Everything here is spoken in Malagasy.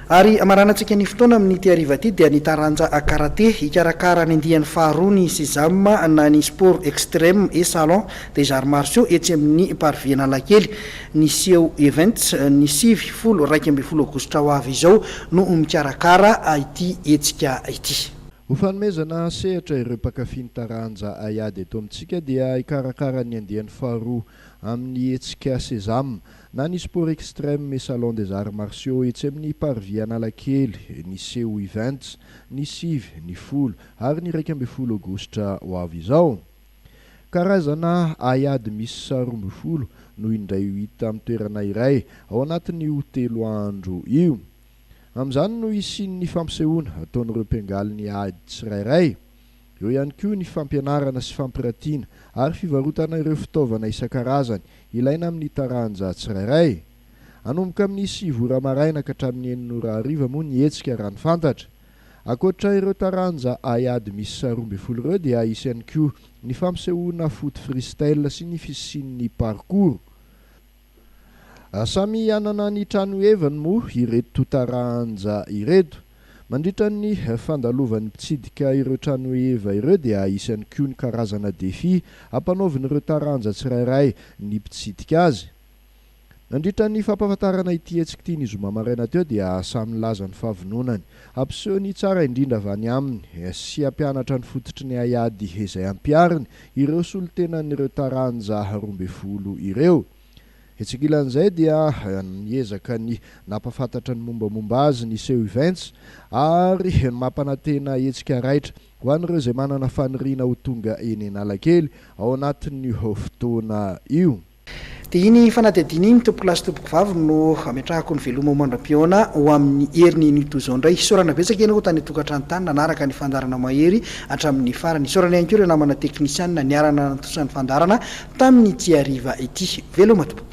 Ary amaranantsika ny fotoana amin'ny tiariva ty dia nitaranja karate hikarakara ny andian'ny faharoa ny sésame na ny sport extrême et salon des arts martiaux etsy amin'ny parviana lakely ny seo events ny 7 aogositra ho avy izao no mikarakara ity etsika ity. Ho fanomezana sehatra ireo mpakafy taranja aiady eto amintsika dia ikarakara ny andian'ny faharoa amin'ny etsika sésame na ny sport extrême et salon des arts martiaux etsy amin'ny parviana lakely ny seo events ny 7 ny 10 ary ny 12 aogositra ho avy izao. Karazana aiady misy 12 no indray hita amin'ny toerana iray ao anatin'ny hotelo andro io. Amin'izany no isin'ny fampisehoana ataon'ireo mpiangaly ny ady tsirairay. Eo ihany koa ny fampianarana sy fampiratiana ary fivarotana ireo fitaovana isan-karazany ilaina amin'ny taranja tsirairay. Anomboka amin'ny 7 ora maraina ka hatramin'ny 9 hariva moa ny hetsika raha ny fantatra. Ankoatra ireo taranja aiady misy 12 ireo dia isy ihany koa ny fampisehoana foot freestyle sy ny fisian'ny parcours. Samy anana ny trano evany moa ireto taranja ireto. Mandritra ny fandalovan'ny mpitsidika ireo trano eva ireo dia isany koa ny karazana défi ampanaovin'ireo taranja tsirairay ny mpitsidika azy. Mandritra ny fampahafantarana ity hetsika ity ny zoma maraina teo dia samy laza ny fahavononany ampiseho ny tsara indrindra avy any aminy sy ampianatra ny fototry ny aiady izay ampiariny ireo solotenan'ireo taranja 12 ireo. Hetsakilan'izay dia niezaka ny nampafantatra ny mombamomba azy ny seo events ary mampanantena hetsika raitra ho an'ireo izay manana faniriana ho tonga eny Analakely ao anatin'ny fotoana io. Dia iny fanadihadiana iny tompoko lasy tompoko vavy no ametrahako ny veloma mandram-piona ho amin'ny heriny nito izao indray. Sorana betsaka ianao tany tokantrano tany nanaraka ny fandarana mahery hatramin'ny farany. Sorana ihany koa ireo namana teknisianina niarana natosany fandarana tamin'ny tiariva ity. Veloma tompoko.